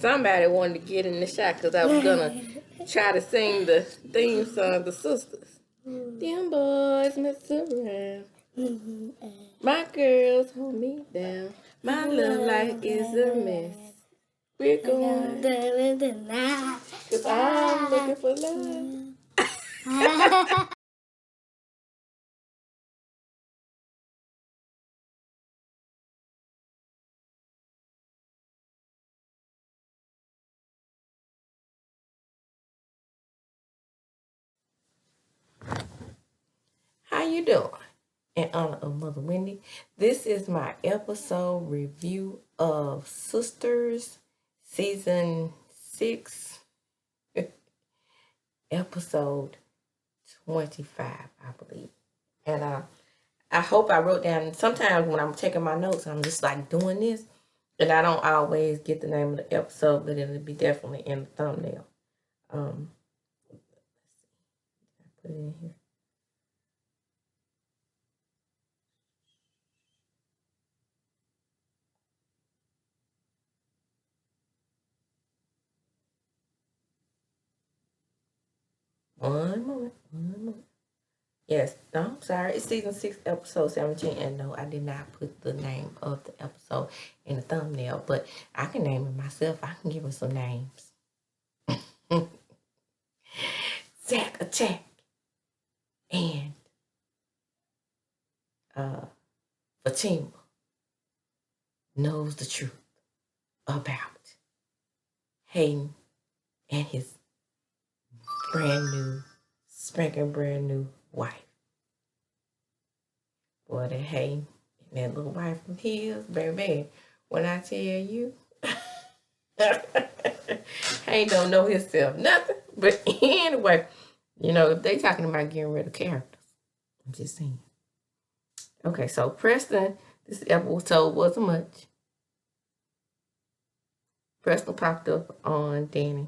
somebody wanted to get in the shot because I was gonna try to sing the theme song, the Sisters. Them boys mess around. My girls hold me down. My love life is a mess. We're going because I'm looking for love. How you doing? In honor of Mother Wendy, this is my episode review of Sisters season 6, episode 25, I believe. And I hope I wrote down. Sometimes when I'm taking my notes, I'm just like doing this, and I don't always get the name of the episode, but it'll be definitely in the thumbnail. Let's see. I put it in here. One moment. Yes, no, I'm sorry. It's season 6, episode 17. And no, I did not put the name of the episode in the thumbnail, but I can name it myself. I can give it some names. Zack Attack and Fatima knows the truth about Hayden and his spanking brand new wife. Boy, that Hayden and that little wife of his, baby, when I tell you, Hayden don't know himself nothing. But anyway, you know, if they talking about getting rid of characters, I'm just saying. Okay, so Preston, this episode wasn't much. Preston popped up on Danny,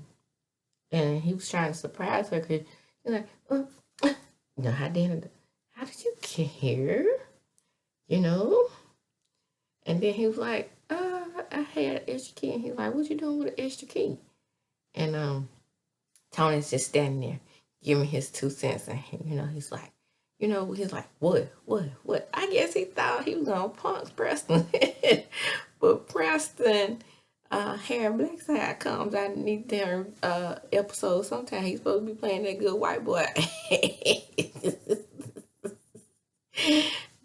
and he was trying to surprise her because he's like, you know how Danny, how did you get here? You know? And then he was like, I had an extra key. And he's like, what you doing with an extra key? And Tony's just standing there giving his 2 cents. And, you know, he's like, what? I guess he thought he was going to punk Preston. But Preston, Harry Blackside comes out in these damn episodes. Sometimes he's supposed to be playing that good white boy.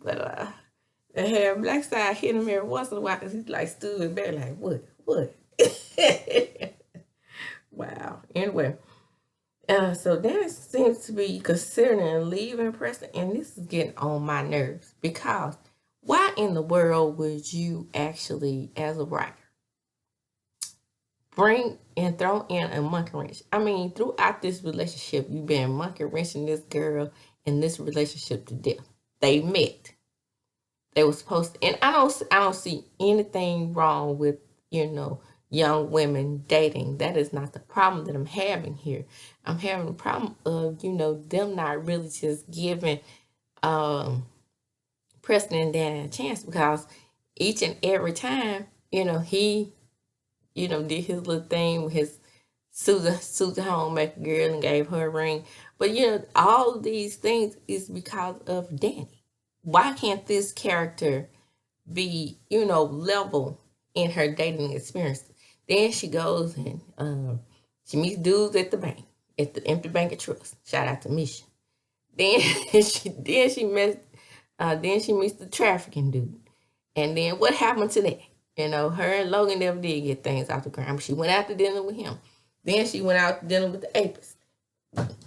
But the Harry Blackside hit him every once in a while because he's like stood back like, what? Wow. Anyway. So Dennis seems to be considering leaving Preston, and this is getting on my nerves because why in the world would you actually, as a writer, bring and throw in a monkey wrench? I mean, throughout this relationship, you've been monkey wrenching this girl in this relationship to death. They met. They were supposed to, and I don't see anything wrong with, you know, young women dating. That is not the problem that I'm having here. I'm having a problem of, you know, them not really just giving Preston and Danny a chance, because each and every time, you know, he, you know, did his little thing with his Susan homemaker girl and gave her a ring. But, you know, all of these things is because of Danny. Why can't this character be, you know, level in her dating experience? Then she goes and she meets dudes at the bank, at the Empty Bank of Trust. Shout out to Misha. Then she meets the trafficking dude. And then what happened to that? You know, her and Logan never did get things off the ground. But she went out to dinner with him. Then she went out to dinner with the apist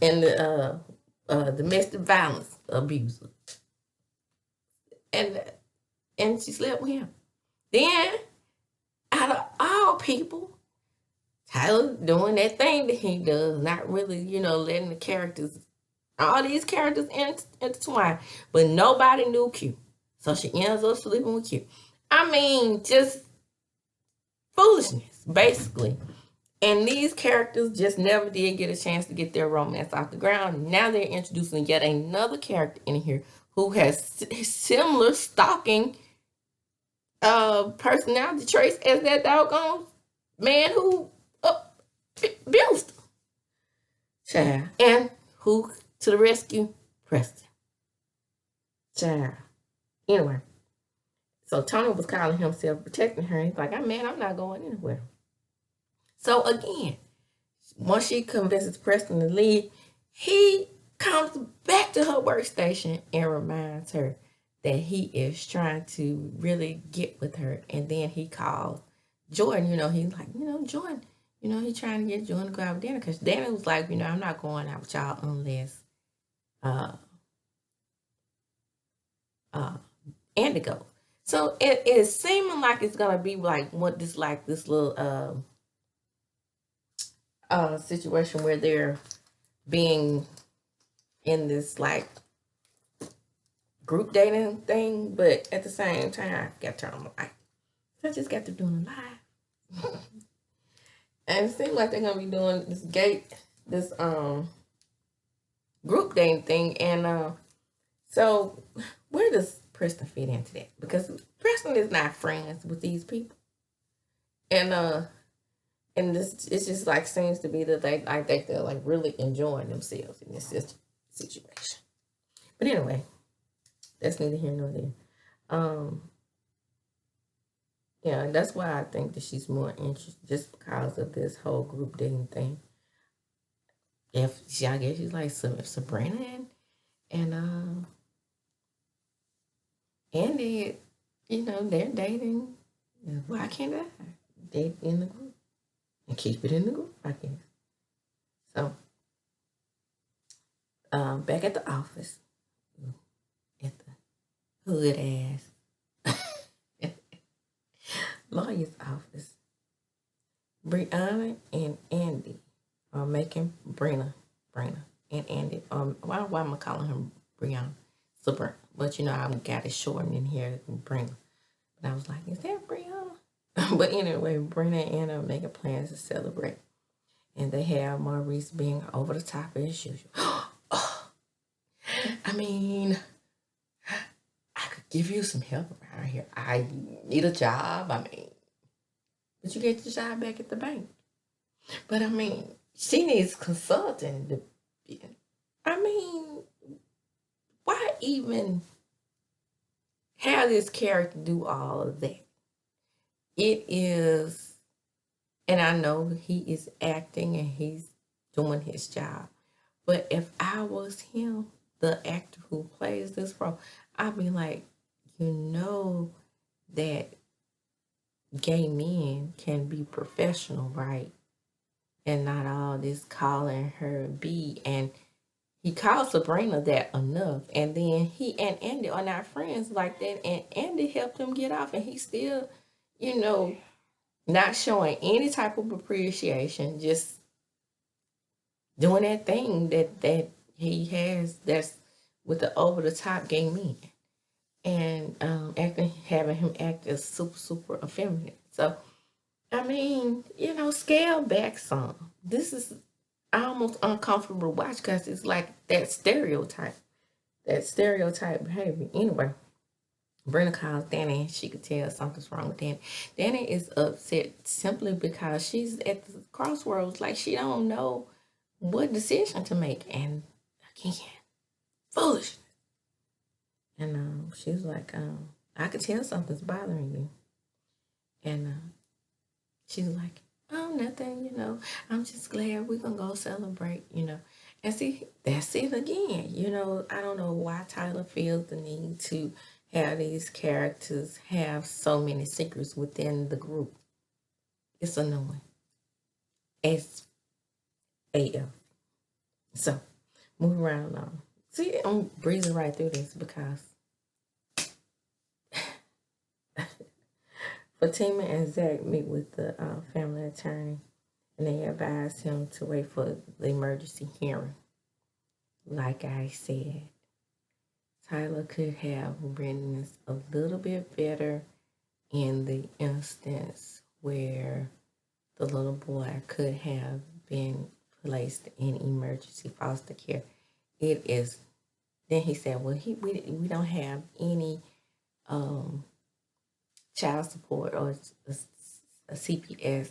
and the domestic violence abuser. And she slept with him. Then, out of all people, Tyler doing that thing that he does, not really, you know, letting the characters, all these characters intertwine, but nobody knew Q. So she ends up sleeping with Q. I mean, just foolishness, basically. And these characters just never did get a chance to get their romance off the ground. Now they're introducing yet another character in here who has similar stalking personality traits as that doggone man who Child. And who to the rescue? Preston. Child. Anyway, so Tony was calling himself protecting her. He's like, man, I'm not going anywhere. So again, once she convinces Preston to leave, he comes back to her workstation and reminds her that he is trying to really get with her. And then he calls Jordan, he's like, Jordan, he's trying to get Jordan to go out with dinner, because Danny was like, I'm not going out with y'all unless Andy goes. So it is seeming like it's gonna be like this little situation where they're being in this like group dating thing, but at the same time, I got to turn on my light. I just got to doing a live. And it seems like they're gonna be doing this group dating thing. And so where does Preston fit into that? Because Preston is not friends with these people. And this, it's just like seems to be that they're like really enjoying themselves in this situation. But anyway, that's neither here nor there. Yeah, that's why I think that she's more interested, just because of this whole group dating thing. I guess she's like Sabrina and Andy, they're dating. Why can't I date in the group and keep it in the group? I guess. So, back at the office, at the hood ass lawyer's office, Brianna and Andy are making Brina and Andy. Why am I calling him Brianna? Sabrina. But I've got it shortened in here, Brina. But I was like, is that Brianna? But anyway, Brina and Anna are making plans to celebrate. And they have Maurice being over the top as usual. I mean, I could give you some help around here. I need a job. But you get your job back at the bank. But she needs consulting. Why even have this character do all of that? It is, and I know he is acting and he's doing his job. But if I was him, the actor who plays this role, I'd be like, that gay men can be professional, right? And not all this calling her B. And he called Sabrina that enough. And then he and Andy are not friends like that. And Andy helped him get off. And he's still, not showing any type of appreciation. Just doing that thing that he has that's with the over-the-top gay men. And having him act as super effeminate. So, scale back some. This is almost uncomfortable to watch because it's like that stereotype behavior. Anyway, Brenda calls Danny and she could tell something's wrong with Danny. Danny is upset simply because she's at the crossroads, like she don't know what decision to make. And again, foolish. And she's like, I could tell something's bothering you. And she's like, oh, nothing, I'm just glad we're going to go celebrate, And see, that's it again. I don't know why Tyler feels the need to have these characters have so many secrets within the group. It's annoying. It's AF. So, moving right along. See, I'm breezing right through this because Fatima and Zach meet with the family attorney, and they advise him to wait for the emergency hearing. Like I said, Tyler could have written this a little bit better in the instance where the little boy could have been placed in emergency foster care. It is. Then he said, well, we don't have any child support or a CPS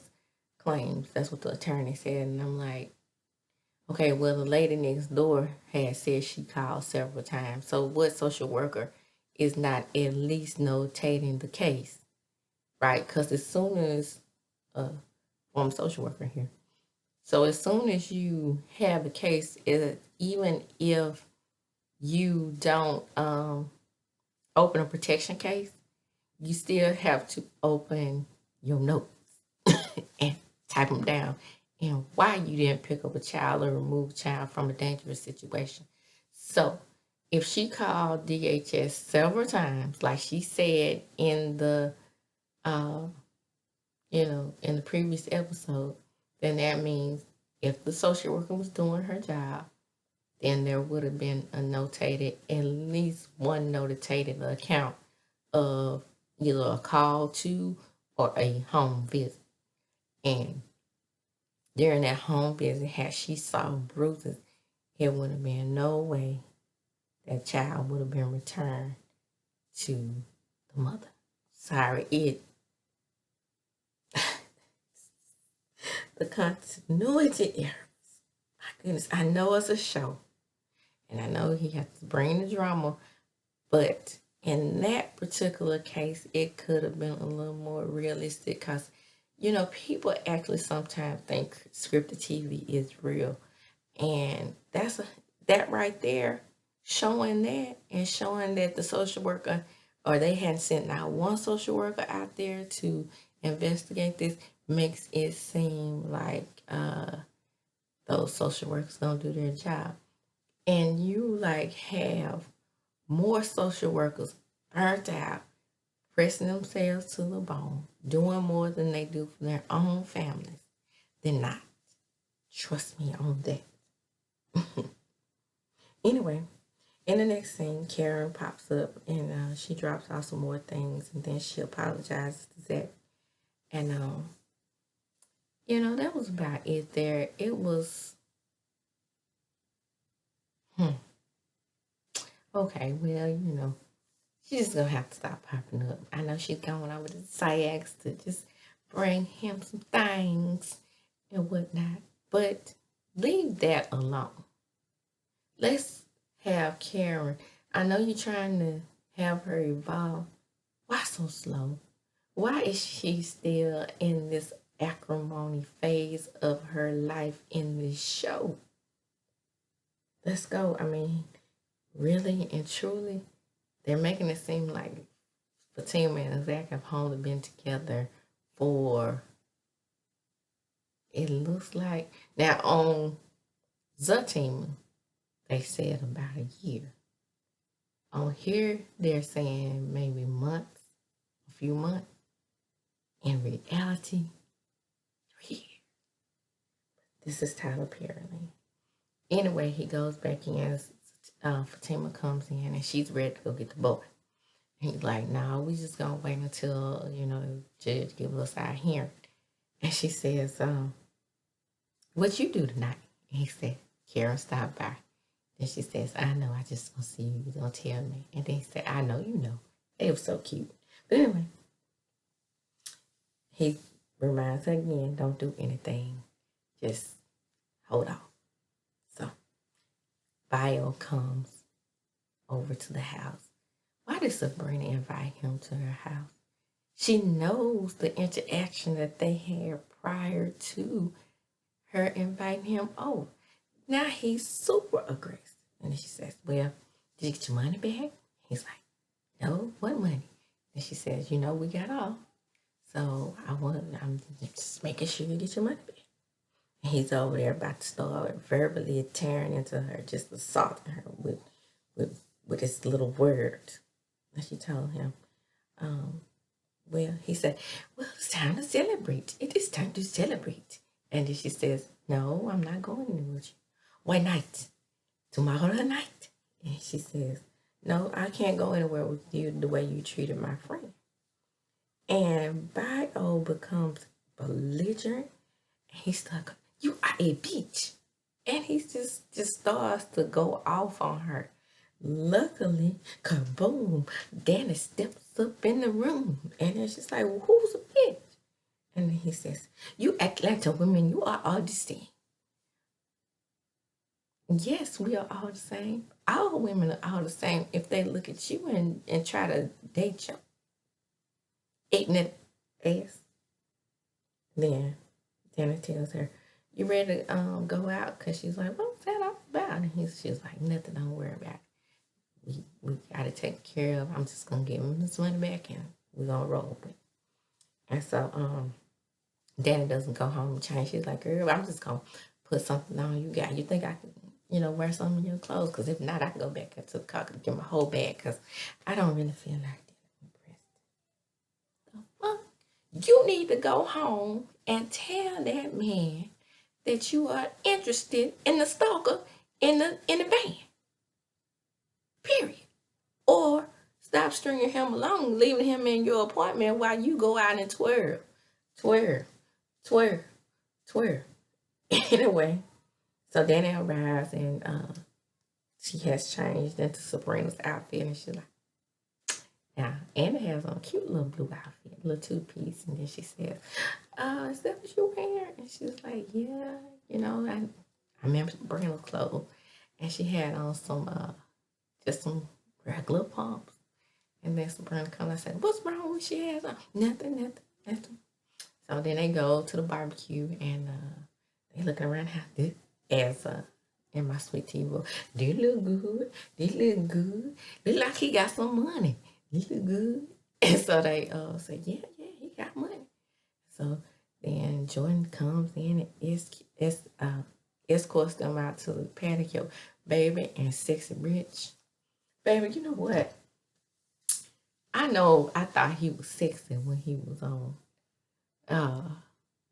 claims. That's what the attorney said. And I'm like, Okay, well, the lady next door had said she called several times. So what social worker is not at least notating the case, right? Because as soon as, well, I'm a social worker here. So as soon as you have the case, even if you don't open a protection case, you still have to open your notes and type them down and why you didn't pick up a child or remove a child from a dangerous situation. So if she called DHS several times, like she said in the in the previous episode, then that means if the social worker was doing her job, then there would have been a notated, at least one notated account of either a call to or a home visit. And during that home visit, had she saw bruises, it would have been no way that child would have been returned to the mother. Sorry, the continuity errors. My goodness, I know it's a show, and I know he has to bring the drama, but in that particular case, it could have been a little more realistic because, people actually sometimes think scripted TV is real. And that right there, showing that and showing that the social worker, or they hadn't sent out one social worker out there to investigate this, makes it seem like those social workers don't do their job. And you have more social workers burnt out, pressing themselves to the bone, doing more than they do for their own families than not. Trust me on that. Anyway, in the next scene, Karen pops up and she drops off some more things and then she apologizes to Zach. And, that was about it there. It was, okay, well, she's just gonna have to stop popping up. I know she's going over to Sayax to just bring him some things and whatnot, but leave that alone. Let's have Karen. I know you're trying to have her evolve. Why so slow? Why is she still in this acrimony phase of her life in this show? Let's go. I mean, really and truly, they're making it seem like Fatima and Zach have only been together for, it looks like, now on Zatima, they said about a year. On here, they're saying maybe months, a few months. In reality, 3 years. This is Tyler apparently. Anyway, he goes back in. Fatima comes in and she's ready to go get the boy. And he's like, no, we just gonna wait until, the judge gives us our hearing. And she says, what you do tonight? And he said, Karen stopped by. Then she says, I know, I just gonna see you. You're gonna tell me. And then he said, I know you know. They were so cute. But anyway, he reminds her again, don't do anything. Just hold on. So, Bio comes over to the house. Why did Sabrina invite him to her house? She knows the interaction that they had prior to her inviting him over. Now he's super aggressive. And then she says, well, did you get your money back? He's like, no, what money? And she says, we got off. So I'm just making sure you get your money back. And he's over there about to start verbally tearing into her, just assaulting her with his little words. And she told him, well, he said, well, it's time to celebrate. It is time to celebrate. And then she says, no, I'm not going anywhere with you. What night? Tomorrow night? And she says, no, I can't go anywhere with you the way you treated my friend. And Bio becomes belligerent. And he's like, you are a bitch. And he just starts to go off on her. Luckily, kaboom, Danny steps up in the room. And then she's like, well, who's a bitch? And then he says, you Atlanta women, you are all the same. Yes, we are all the same. All women are all the same. If they look at you and try to date you, ignorant ass, then it tells her, you ready to go out? Because she's like, what's that all about? And she's like, nothing, don't worry about it. We got to take care of. I'm just going to give him this money back and we're going to roll with it. And so Danny doesn't go home and change. She's like, girl, I'm just going to put something on you. You think I can, wear some of your clothes? Because if not, I can go back into the car and get my whole bag because I don't really feel like that. The fuck? You need to go home and tell that man that you are interested in the stalker in the van. Period. Or stop stringing him along, leaving him in your apartment while you go out and twirl. Anyway, so Danny arrives and she has changed into Sabrina's outfit and she's like, now, Anna has on a cute little blue outfit, a little two-piece, and then she says, is that what you're wearing? And she was like, yeah, I remember Sabrina's clothes. And she had on some, just some regular pumps. And then Sabrina comes and said, what's wrong with she has on? Nothing. So then they go to the barbecue and they looking around how this as in my sweet tea book. This look good. Look like he got some money. He look good. And so they say, yeah, he got money. So then Jordan comes in and escorts them out to the patio. Baby and Sexy Rich. Baby, you know what? I thought he was sexy when he was on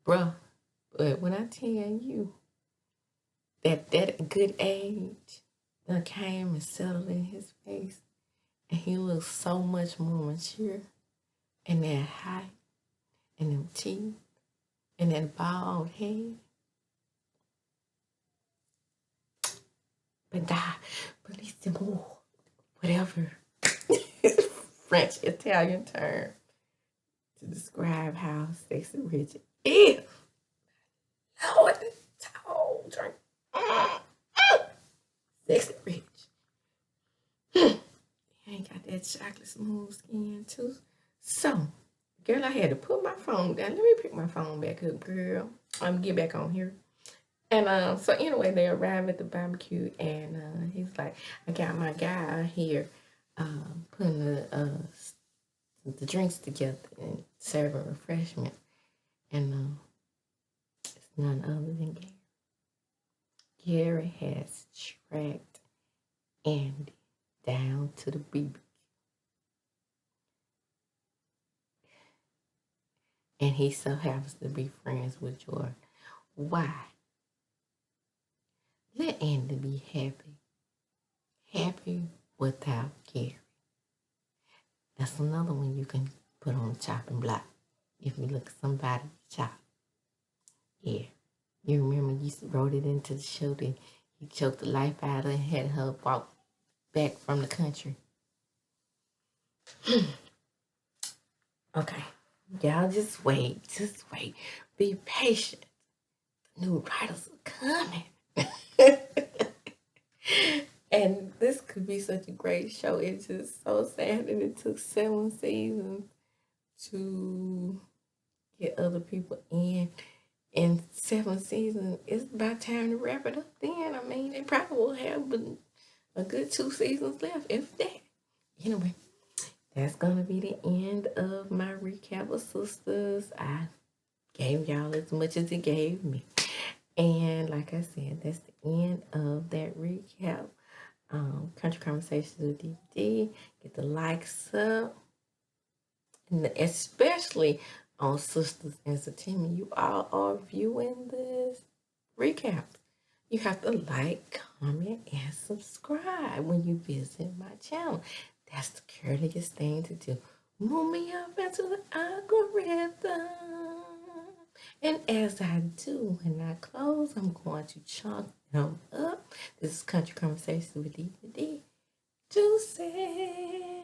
bruh. But when I tell you that good age that came and settled in his face, and he looks so much more mature, and that height, and them teeth, and that bald head. But bellissimo, whatever French Italian term to describe how Sexy Rich is. Lord, tall drink. Sexy Rich. He ain't got that chocolate smooth skin too. So, girl, I had to put my phone down. Let me pick my phone back up, girl. I'm gonna get back on here. And so anyway, they arrive at the barbecue, and he's like, I got my guy here putting the drinks together and serving refreshment. And it's none other than Gary. Gary has tracked Andy down to the BBQ. And he so happens to be friends with Jordan. Why? Let Andy be happy. Happy without Gary. That's another one you can put on the chopping block if you look at somebody chop. Yeah. You remember you wrote it into the show that he choked the life out of her and had her walk back from the country. Okay. Y'all just wait. Be patient. The new writers are coming. And this could be such a great show. It's just so sad that it took 7 seasons to get other people in. And 7 seasons, it's about time to wrap it up then. I mean, they probably will have a good 2 seasons left, if that. Anyway, that's going to be the end of my recap of Sistas. I gave y'all as much as it gave me. And like I said, that's the end of that recap. Country Conversations with DVD. Get the likes up. And especially on Sistas and Satima, you all are viewing this recap. You have to like, comment, and subscribe when you visit my channel. That's the courteous thing to do. Move me up into the algorithm. And as I do, when I close, I'm going to chunk them up. This is Country Conversations with DVD. Juicy.